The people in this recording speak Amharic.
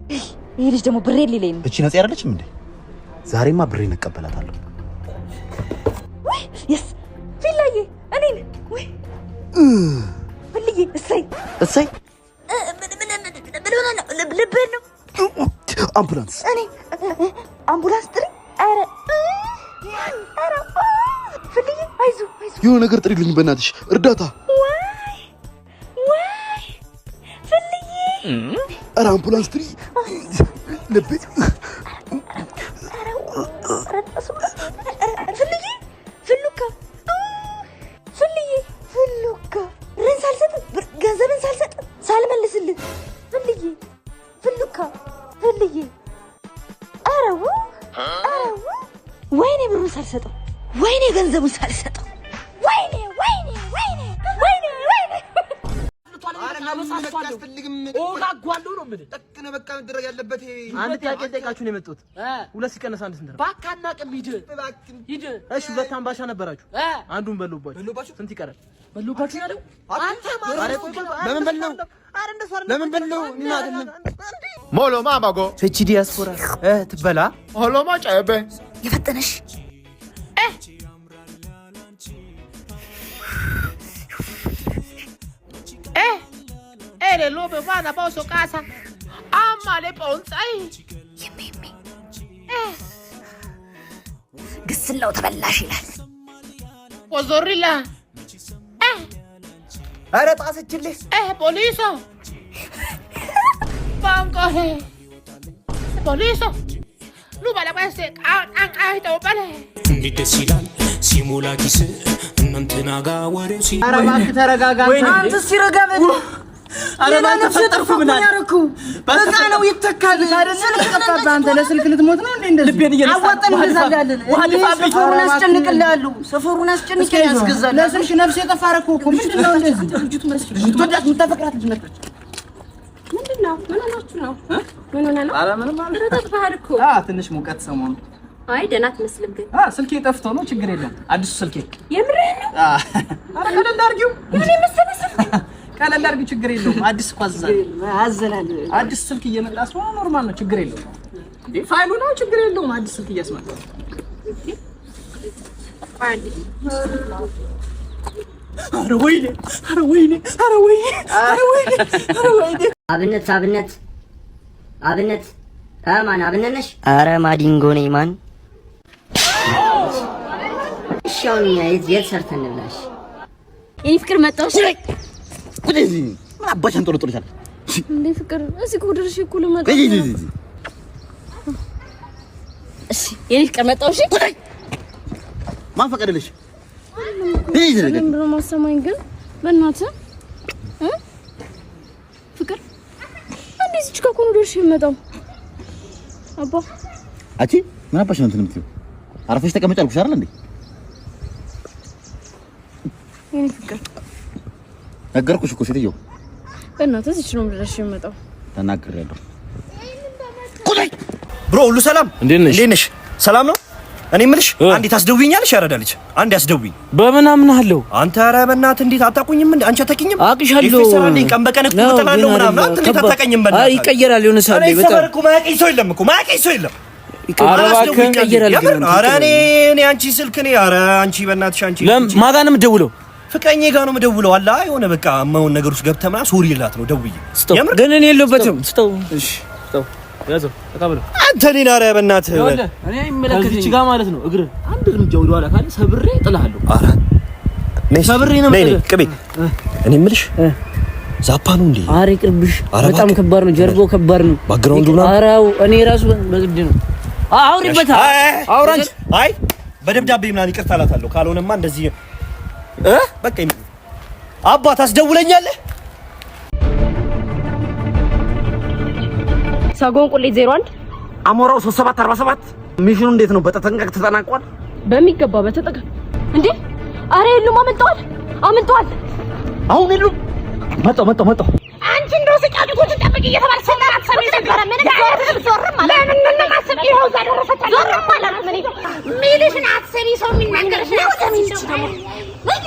ይሄ ልጅ ደግሞ ብሬ ሊለኝ ነው። እቺ ነጽ ያረለችም እንዴ? ዛሬማ ብሬን እቀበላታለሁ። ወይ የስ ፊላዬ እኔን ወይ ፍልዬ እሰይ ምን ልብህ ነው? አምቡላንስ እኔ አምቡላንስ ጥሪ። ኧረ ፍልዬ አይዞህ የሆነ ነገር ጥሪልኝ በእናትሽ እርዳታ። ወይ ፍልዬ ኧረ አምቡላንስ ጥሪ ልቤ ፍሉካ ርን ሳልሰጥ ገንዘብን ሳልሰጥ ሳልመልስልህ ፍሉካ አረው ወይኔ ብሩን ሳልሰጠው ወይኔ ገንዘቡን ሳልሰጠው ወይኔ ኦጋጓለው ነው ምን ተከነ በቃ መደረግ ያለበት አንድ ጥያቄ ጠይቃችሁ ነው የመጡት። ሁለት ሲቀነስ አንድ ስንት ነው? ባካና ቀሚድ ሂድ። እሺ ሁለት አምባሻ ነበራችሁ፣ አንዱን በሉባችሁ። ስንት ይቀራል? በሉባችሁ ያለው አንተ ማለት ለምን በለው እና አይደለም ሞሎ ማማጎ ፍቺ ዲያስፖራ ትበላ ሆሎ ማጫበ የፈጠነሽ lo be bana ba so casa amma le ponzai የሜሜ ግስላው ተበላሽ ይላል ወዞሪላ አረ ጣሰችልህ ፖሊሶ ፖሊሶ ሉ ባላባሰ አንቃይ ተወበለ እንዲደስ ይላል ሲሞላ ኪስ እናንተና ጋር ወሬው ሲ አረ እባክህ ተረጋጋ አንተ ሲረጋጋ አለማን ተፈጠርኩ ምን አደረኩ? በቃ ነው ይተካል አይደል? ስልክ ቀጣባ አንተ ለስልክ ልትሞት ነው እንዴ? እንደዚህ ልቤን እየነሳው እንገዛለን። ሰፈሩን አስጨንቅልሃለሁ። ሰፈሩን አስጨንቅ ያስገዛል። ለስልሽ ነፍስ የጠፋረኩ እኮ ምንድነው እንደዚህ? ድርጅቱ መስክር ምትወዳት ምታፈቅራት ልጅ ነበር። ምንድነው? ምን ሆናችሁ ነው? ምን ሆነ ነው? አረ ምንም ማለት ተጠፋህ እኮ። ትንሽ ሙቀት ሰሞኑ። አይ ደህና አትመስልም ግን። ስልኬ ጠፍቶ ነው። ችግር የለም። አዲሱ ስልኬ የምርህ ነው? አረ ቀለል አድርጊው። ምን መሰለህ ቀለል አድርጊው። ችግር የለውም። አዲስ አዘናል። አዲስ ስልክ እየመጣ ስለሆነ ኖርማል ነው። ችግር የለውም። እንዴ ፋይሉ ነው። ችግር የለውም። አዲስ ስልክ እያስመጣ አረ ወይኔ አብነት ማን አብነት ነሽ? አረ ማዲንጎ ነኝ። ማን ሻውኛ የት ሰርተን ብላሽ የኔ ፍቅር መጣሽ ወደዚህ ምን አባሽን ጦልጦልሻል እንዴ? ፍቅር እዚህ ጉድርሽ እኮ ለማጣ እሺ የኔ ፍቅር መጣሽ ማን ፈቀደልሽ? ለምን ማሰማኝ ግን በእናትህ ፍቅር እንዴ እዚህ ጋር ኮን ወደርሽ ይመጣው አባ አቺ ምን አባሽ ነው እንትን የምትይው? አረፈሽ ተቀመጭ አልኩሽ አይደል እንዴ? የኔ ፍቅር ነገርኩሽ እኮ ሴትዮ በእናትህ እዚህ ነው ወደርሽ ይመጣው ተናግሬያለሁ። ብሮ ሁሉ ሰላም እንዴት ነሽ? ሰላም ነው። እኔ የምልሽ አንዴ ታስደውኛለሽ? ያረዳልሽ አንዴ አስደውኝ። በምን አምናለሁ? አንተ ኧረ በእናትህ እንዴት አታውቁኝም እንዴ? አንቺ አታውቂኝም? አቅሻለሁ። ይፈሰራል ቀን በቀን እኮ ተጣላለው ምናምን አንተ እንዴት አታውቂኝም? በእናትህ አይ ይቀየራል። የሆነ ሰዓት ላይ በጣም እኮ ማያውቀኝ ሰው የለም እኮ ማያውቀኝ ሰው የለም። ይቀየራል። ኧረ እኔ አንቺ ስልክ እኔ ኧረ አንቺ በእናትሽ አንቺ ማን ጋር ነው የምትደውለው? ፍቅረኛ ጋር ነው የምደውለው። አላ የሆነ በቃ ማውን ነገር ውስጥ ገብተህ ምናምን ሶሪ ይላት ነው ደውዬ። ግን እኔ የለሁበትም። ስጠው። እሺ ስጠው። ያዘው ተቀበለው። አንተ እኔን ኧረ በእናትህ እኔ አይመለከተኝም። እዚህ ጋር ማለት ነው እግር አንድ እርምጃ ወደ ኋላ ካለ ሰብሬ እጥልሃለሁ። ኧረ ሰብሬ ነው የምጥልህ። ቅቤ እኔ የምልሽ ዛፓ ነው እንዴ? ኧረ ይቅርብሽ። በጣም ከባድ ነው። ጀርባው ከባድ ነው። ባክግራውንዱ ነው። ኧረ እኔ ራሱ በግድ ነው። አውሪበታ አውራንች። አይ በደብዳቤ ምናምን ይቅርታ እላታለሁ። ካልሆነማ እንደዚህ በቃ አባት አስደውለኛለህ። ሳጎን ቁሌት 01 አሞራው 3747 ሚሽኑ እንዴት ነው? በተጠንቀቅ ተጠናቋል። በሚገባ በተጠንቀቅ እንዴ? አረ የሉም። አመልጠዋል። አሁን የሉም። መጣው አንቺ እንደው ስቃቂ ቁጭ ጠብቂ እየተባለ ሰላም ሰሚ ነበር። ምን ጋር ዞርም ማለት ምን ማሰብ ይኸው ዛሬ ረፈታ ዞርም ማለት ምን ሚልሽን አትሰሚ ሰው የሚናገርሽ ነው ወይኔ